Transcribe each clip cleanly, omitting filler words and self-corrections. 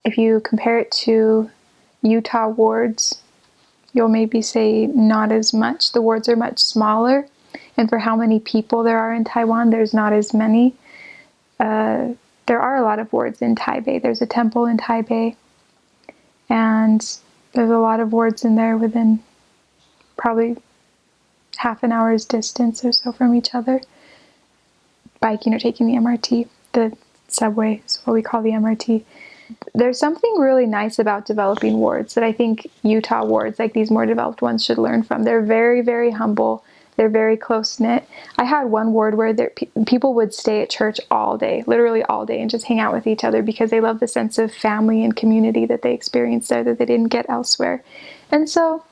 if you compare it to Utah wards, you'll maybe say not as much. The wards are much smaller, and for how many people there are in Taiwan, there's not as many. There are a lot of wards in Taipei. There's a temple in Taipei, and there's a lot of wards in there within probably half an hour's distance or so from each other. Biking or taking the MRT, the subway is what we call the MRT. There's something really nice about developing wards that I think Utah wards, like these more developed ones, should learn from. They're very, very humble. They're very close-knit. I had one ward where people would stay at church all day, literally all day, and just hang out with each other because they love the sense of family and community that they experience there that they didn't get elsewhere. And so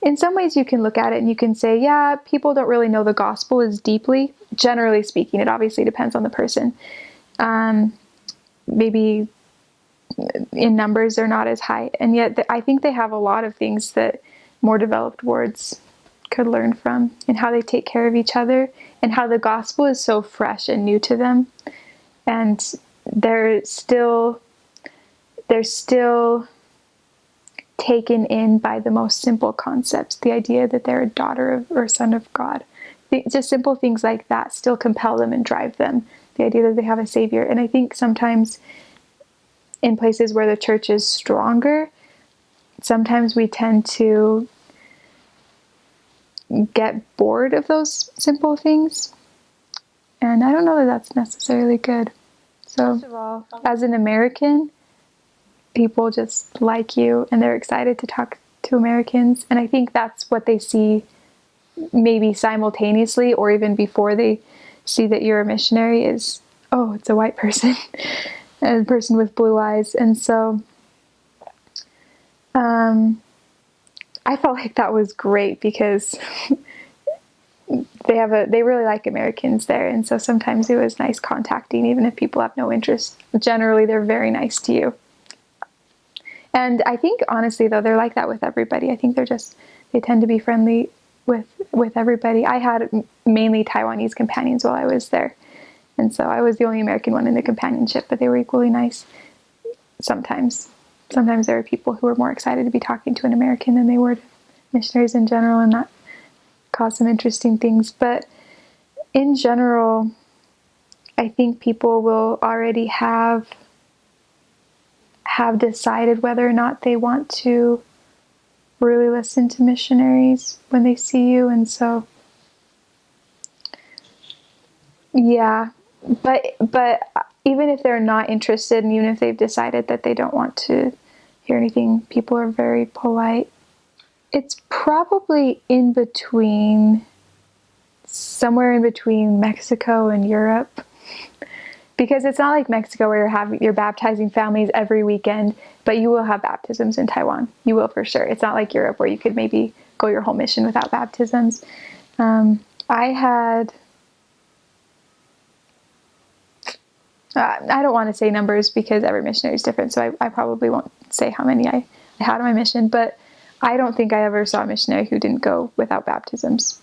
in some ways you can look at it and you can say, yeah, people don't really know the gospel as deeply, generally speaking. It obviously depends on the person. Maybe in numbers they're not as high, and yet I think they have a lot of things that more developed wards could learn from, and how they take care of each other, and how the gospel is so fresh and new to them, and they're still taken in by the most simple concepts. The idea that they're a daughter of or son of God, just simple things like that still compel them and drive them. The idea that they have a savior. And I think sometimes in places where the church is stronger, sometimes we tend to get bored of those simple things. And I don't know that that's necessarily good. So, first of all, as an American, people just like you and they're excited to talk to Americans. And I think that's what they see maybe simultaneously or even before they see that you're a missionary is, oh, it's a white person. A person with blue eyes. And so I felt like that was great because they really like Americans there. And so sometimes it was nice contacting, even if people have no interest. Generally, they're very nice to you. And I think, honestly, though, they're like that with everybody. I think they tend to be friendly with everybody. I had mainly Taiwanese companions while I was there. And so I was the only American one in the companionship, but they were equally nice. Sometimes there were people who were more excited to be talking to an American than they were to missionaries in general, and that caused some interesting things. But in general, I think people will already have decided whether or not they want to really listen to missionaries when they see you. And so, yeah. But even if they're not interested, and even if they've decided that they don't want to hear anything, people are very polite. It's probably somewhere in between Mexico and Europe. Because it's not like Mexico where you're baptizing families every weekend, but you will have baptisms in Taiwan. You will for sure. It's not like Europe where you could maybe go your whole mission without baptisms. I don't want to say numbers because every missionary is different, so I probably won't say how many I had on my mission, but I don't think I ever saw a missionary who didn't go without baptisms.